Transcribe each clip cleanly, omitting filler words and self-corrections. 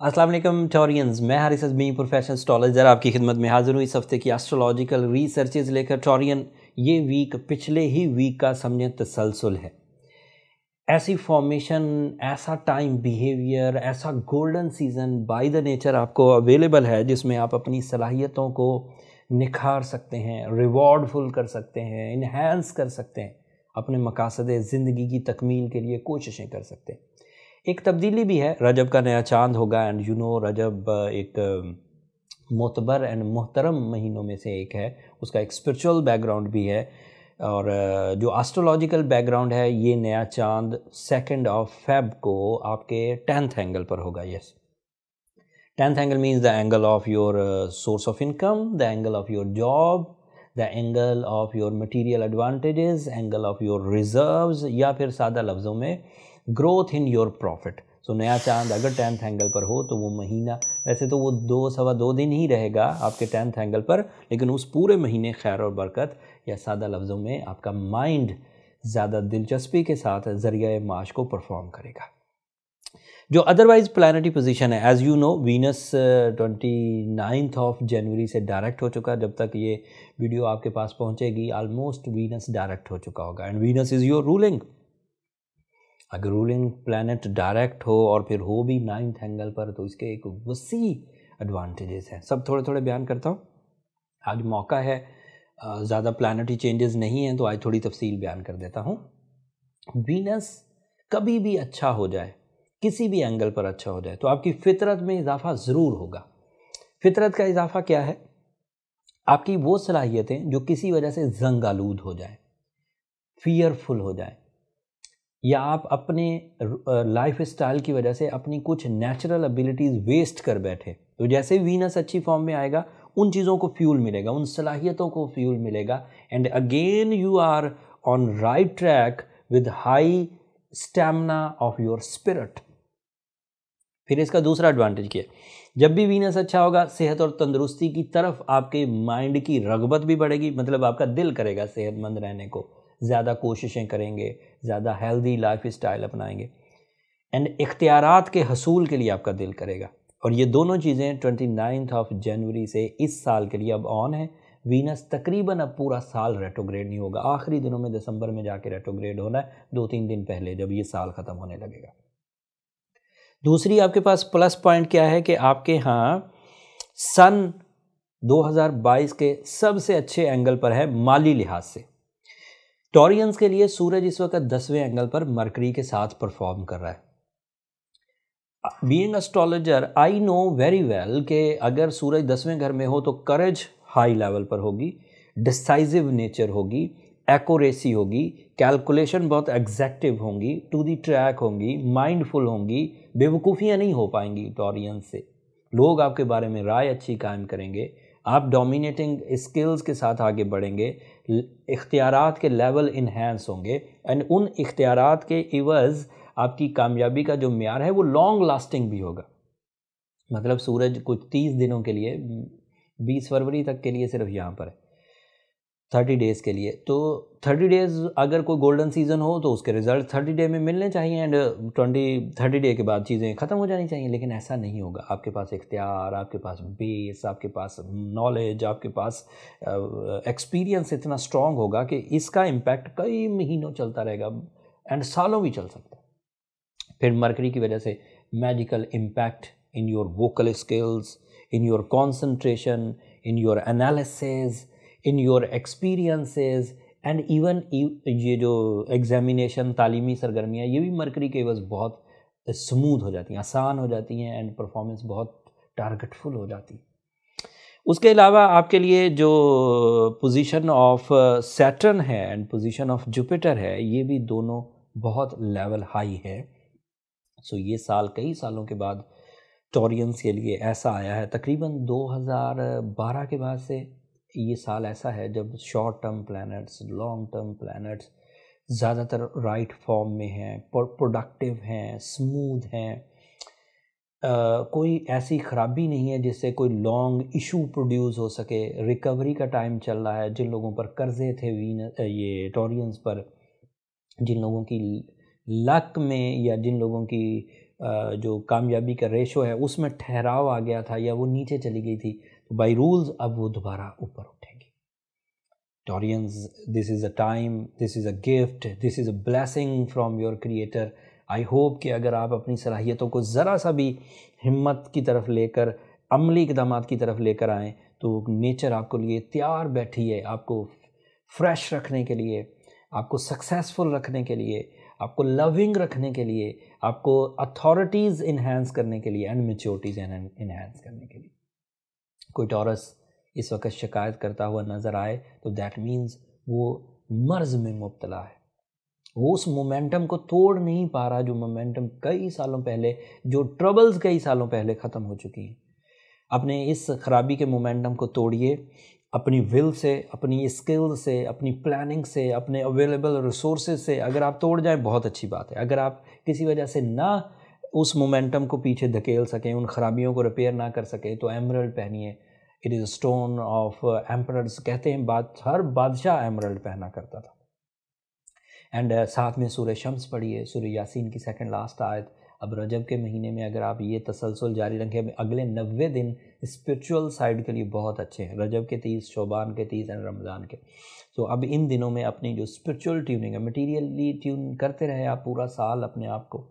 अस्सलाम वालेकुम टॉरियंस, मैं हारिस अज़मी प्रोफेशनल एस्ट्रोलॉजर आपकी खिदमत में हाज़िर हूँ इस हफ्ते की एस्ट्रोलॉजिकल रिसर्चेज लेकर। टॉरियन, ये वीक पिछले ही वीक का समझें तसलसल है। ऐसी फॉर्मेशन, ऐसा टाइम बिहेवियर, ऐसा golden season by the nature आपको अवेलेबल है जिसमें आप अपनी सलाहियतों को निखार सकते हैं, रिवॉर्डफुल कर सकते हैं, इन्हेंस कर सकते हैं, अपने मकासद ज़िंदगी की तकमील के लिए कोशिशें कर सकते हैं। एक तब्दीली भी है, रजब का नया चांद होगा एंड रजब एक मोतबर एंड मोहतरम महीनों में से एक है, उसका एक स्पिरिचुअल बैकग्राउंड भी है। और जो एस्ट्रोलॉजिकल बैकग्राउंड है, ये नया चांद 2 फेब को आपके 10th एंगल पर होगा। Yes, 10th angle means the angle of your source of income, the angle of your job, the angle of your material advantages, angle of your reserves, या फिर सादा लफ्ज़ों में ग्रोथ इन योर प्रॉफिट। सो नया चांद अगर 10th एंगल पर हो तो वो महीना, वैसे तो वो 2 दिन ही रहेगा आपके 10th एंगल पर, लेकिन उस पूरे महीने खैर और बरकत, या सादा लफ्ज़ों में आपका माइंड ज़्यादा दिलचस्पी के साथ ज़रिया माश को परफॉर्म करेगा। जो अदरवाइज प्लानिटी पोजीशन है, एज़ यू नो, वीनस 29 जनवरी से डायरेक्ट हो चुका। जब तक ये वीडियो आपके पास पहुंचेगी ऑलमोस्ट वीनस डायरेक्ट हो चुका होगा and Venus is your ruling. अगर रूलिंग प्लैनेट डायरेक्ट हो और फिर हो भी 9th एंगल पर, तो इसके एक वसी एडवांटेजेस हैं। सब थोड़े थोड़े बयान करता हूँ। आज मौका है, ज़्यादा प्लैनेटरी चेंजेस नहीं हैं, तो आज थोड़ी तफसील बयान कर देता हूँ। वीनस कभी भी अच्छा हो जाए, किसी भी एंगल पर अच्छा हो जाए, तो आपकी फितरत में इजाफा ज़रूर होगा। फितरत का इजाफा क्या है? आपकी वो सलाहियतें जो किसी वजह से जंग आलूद हो जाए, फियरफुल हो जाए, या आप अपने लाइफ स्टाइल की वजह से अपनी कुछ नेचुरल एबिलिटीज़ वेस्ट कर बैठे, तो जैसे ही वीनस अच्छी फॉर्म में आएगा, उन चीज़ों को फ्यूल मिलेगा, उन सलाहियतों को फ्यूल मिलेगा, and again you are on right track with high stamina of your spirit. फिर इसका दूसरा एडवांटेज क्या है? जब भी वीनस अच्छा होगा, सेहत और तंदुरुस्ती की तरफ आपके माइंड की रगबत भी बढ़ेगी, मतलब आपका दिल करेगा सेहतमंद रहने को, ज़्यादा कोशिशें करेंगे, ज़्यादा हेल्दी लाइफ स्टाइल अपनाएंगे, एंड इख्तियारात के हसूल के लिए आपका दिल करेगा। और ये दोनों चीज़ें 29 जनवरी से इस साल के लिए अब ऑन है। वीनस तकरीबन अब पूरा साल रेट्रोग्रेड नहीं होगा, आखिरी दिनों में दिसंबर में जाके रेट्रोग्रेड होना है, 2-3 दिन पहले जब ये साल ख़त्म होने लगेगा। दूसरी आपके पास प्लस पॉइंट क्या है कि आपके यहाँ सन 2022 के सबसे अच्छे एंगल पर है माली लिहाज से। टॉरियंस के लिए सूरज इस वक्त 10वें एंगल पर मरकरी के साथ परफॉर्म कर रहा है। Being astrologer, I know very well कि अगर सूरज 10वें घर में हो तो करेज हाई लेवल पर होगी, डिसाइसिव नेचर होगी, एक्यूरेसी होगी, कैलकुलेशन बहुत एग्जैक्टिव होंगी, टू दी ट्रैक होंगी, माइंडफुल होंगी, बेवकूफ़ियाँ नहीं हो पाएंगी टॉरियंस से। लोग आपके बारे में राय अच्छी कायम करेंगे, आप डोमिनेटिंग स्किल्स के साथ आगे बढ़ेंगे, इख्तियारात के लेवल इन्हेंस होंगे, एंड उन इख्तियारात के इवज़ आपकी कामयाबी का जो म्यार है वो लॉन्ग लास्टिंग भी होगा। मतलब सूरज कुछ 30 दिनों के लिए, 20 फरवरी तक के लिए सिर्फ यहाँ पर है, 30 डेज़ के लिए। तो 30 डेज़ अगर कोई गोल्डन सीज़न हो तो उसके रिज़ल्ट 30 डे में मिलने चाहिए, एंड 30 डे के बाद चीज़ें ख़त्म हो जानी चाहिए, लेकिन ऐसा नहीं होगा। आपके पास इख्तियार, आपके पास बेस, आपके पास नॉलेज, आपके पास एक्सपीरियंस इतना स्ट्रॉन्ग होगा कि इसका इम्पैक्ट कई महीनों चलता रहेगा एंड सालों भी चल सकता है। फिर मरकरी की वजह से magical impact in your vocal skills, in your concentration, in your analysis, in your experiences, and even ये जो एग्जामिनेशन, तालीमी सरगर्मियाँ, ये भी मरकरी के एवज़ बहुत स्मूथ हो जाती हैं, आसान हो जाती हैं, एंड परफॉर्मेंस बहुत टारगेटफुल हो जाती है। उसके अलावा आपके लिए जो पोजीशन ऑफ सैटर्न है एंड पोजीशन ऑफ जुपिटर है, ये भी दोनों बहुत लेवल हाई है। सो ये साल कई सालों के बाद टॉरियंस के लिए ऐसा आया है, तकरीबन 2012 के बाद से ये साल ऐसा है जब short term planets, long term planets ज़्यादातर राइट फॉर्म में हैं, प्रोडक्टिव हैं, स्मूथ हैं, कोई ऐसी ख़राबी नहीं है जिससे कोई लॉन्ग इशू प्रोड्यूस हो सके। रिकवरी का टाइम चल रहा है। जिन लोगों पर कर्ज़े थे ये टॉरियंस पर, जिन लोगों की लक में या जिन लोगों की जो कामयाबी का रेशो है उसमें ठहराव आ गया था या वो नीचे चली गई थी, तो बाई रूल्स अब वो दोबारा ऊपर उठेंगी। Taureans, this is a time, this is a gift, this is a blessing from your creator. I hope कि अगर आप अपनी सलाहियतों को ज़रा सा भी हिम्मत की तरफ लेकर, अमली इक़दामात की तरफ लेकर आएँ, तो नेचर आपको लिए तैयार बैठी है, आपको फ्रेश रखने के लिए, आपको सक्सेसफुल रखने के लिए, आपको लविंग रखने के लिए, आपको अथॉरिटीज़ इन्हांस करने के लिए एंड मैच्योरिटीज़ इन्हांस करने के लिए। कोई टॉरस इस वक्त शिकायत करता हुआ नज़र आए तो दैट मीन्स वो मर्ज़ में मुब्तला है, वो उस मोमेंटम को तोड़ नहीं पा रहा, जो मोमेंटम कई सालों पहले, जो ट्रबल्स कई सालों पहले ख़त्म हो चुकी हैं। अपने इस ख़राबी के मोमेंटम को तोड़िए, अपनी विल से, अपनी स्किल से, अपनी प्लानिंग से, अपने अवेलेबल रिसोर्सेज से। अगर आप तोड़ जाएं बहुत अच्छी बात है, अगर आप किसी वजह से ना उस मोमेंटम को पीछे धकेल सकें, उन खराबियों को रिपेयर ना कर सकें, तो एमरल्ड पहनिए। It is a stone of emperors, कहते हैं हर बादशाह एमरल्ड पहना करता था। एंड साथ में सूरह शम्स पढ़िए, सूरह यासीन की सेकंड लास्ट आयत। अब रजब के महीने में अगर आप ये तसलसल जारी रखें, अगले 90 दिन स्पिरिचुअल साइड के लिए बहुत अच्छे हैं, रजब के 30, शोबान के 30 एंड रमज़ान के। तो अब इन दिनों में अपनी जो स्पिरिचुअल ट्यूनिंग है, मटीरियली ट्यून करते रहे आप पूरा साल अपने आप को,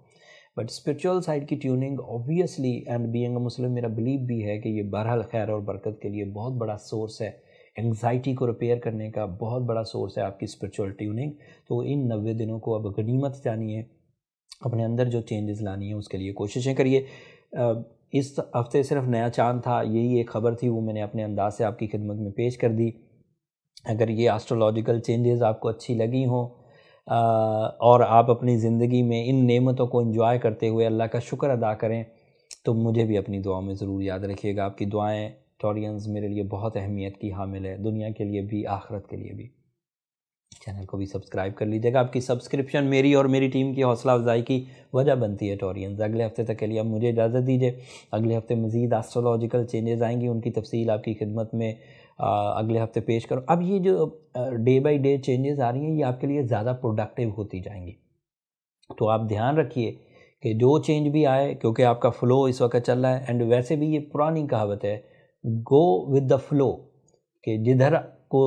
बट स्पिरिचुअल साइड की tuning obviously, and being a Muslim मेरा बिलीव भी है कि ये बहरहाल खैर और बरकत के लिए बहुत बड़ा सोर्स है, एंग्जाइटी को रिपेयर करने का बहुत बड़ा सोर्स है आपकी स्पिरिचुअल ट्यूनिंग। तो इन 90 दिनों को अब गनीमत जानिए, अपने अंदर जो चेंजेस लानी है उसके लिए कोशिशें करिए। इस हफ्ते सिर्फ नया चांद था, यही एक ख़बर थी, वो मैंने अपने अंदाज से आपकी खिदमत में पेश कर दी। अगर ये एस्ट्रोलॉजिकल चेंजेस आपको अच्छी लगी हों और आप अपनी ज़िंदगी में इन नेमतों को एंजॉय करते हुए अल्लाह का शुक्र अदा करें, तो मुझे भी अपनी दुआओं में ज़रूर याद रखिएगा। आपकी दुआएं टॉरियंस मेरे लिए बहुत अहमियत की हामिल है, दुनिया के लिए भी, आखिरत के लिए भी। चैनल को भी सब्सक्राइब कर लीजिएगा। आपकी सब्सक्रिप्शन मेरी और मेरी टीम की हौसला अफजाई की वजह बनती है टॉरियंस। अगले हफ्ते तक के लिए अब मुझे इजाज़त दीजिए। अगले हफ्ते मज़ीद एस्ट्रोलॉजिकल चेंजेस आएंगी, उनकी तफसील आपकी खिदमत में अगले हफ्ते पेश करूँ। अब ये जो डे बाई डे चेंजेस आ रही हैं, ये आपके लिए ज़्यादा प्रोडक्टिव होती जाएंगी, तो आप ध्यान रखिए कि जो चेंज भी आए, क्योंकि आपका फ़्लो इस वक्त चल रहा है। एंड वैसे भी ये पुरानी कहावत है, गो विद द फ्लो, कि जिधर को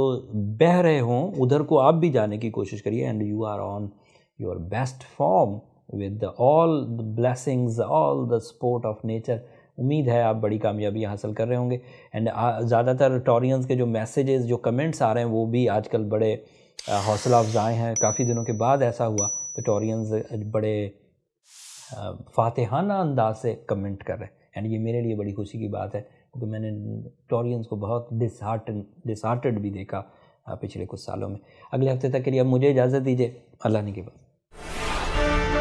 बह रहे हों उधर को आप भी जाने की कोशिश करिए। And you are on your best form with all the blessings, all the support of nature. उम्मीद है आप बड़ी कामयाबी हासिल कर रहे होंगे। एंड ज़्यादातर टॉरियंस के जो मैसेजेस, जो कमेंट्स आ रहे हैं, वो भी आजकल बड़े हौसला अफजाएँ हैं। काफ़ी दिनों के बाद ऐसा हुआ कि टॉरियंस बड़े फातिहाना अंदाज से कमेंट कर रहे हैं, एंड ये मेरे लिए बड़ी खुशी की बात है, क्योंकि मैंने टॉरियंस को बहुत डिसहार्टेड भी देखा पिछले कुछ सालों में। अगले हफ्ते तक के लिए अब मुझे इजाज़त दीजिए। अल्लाह ने के बाद।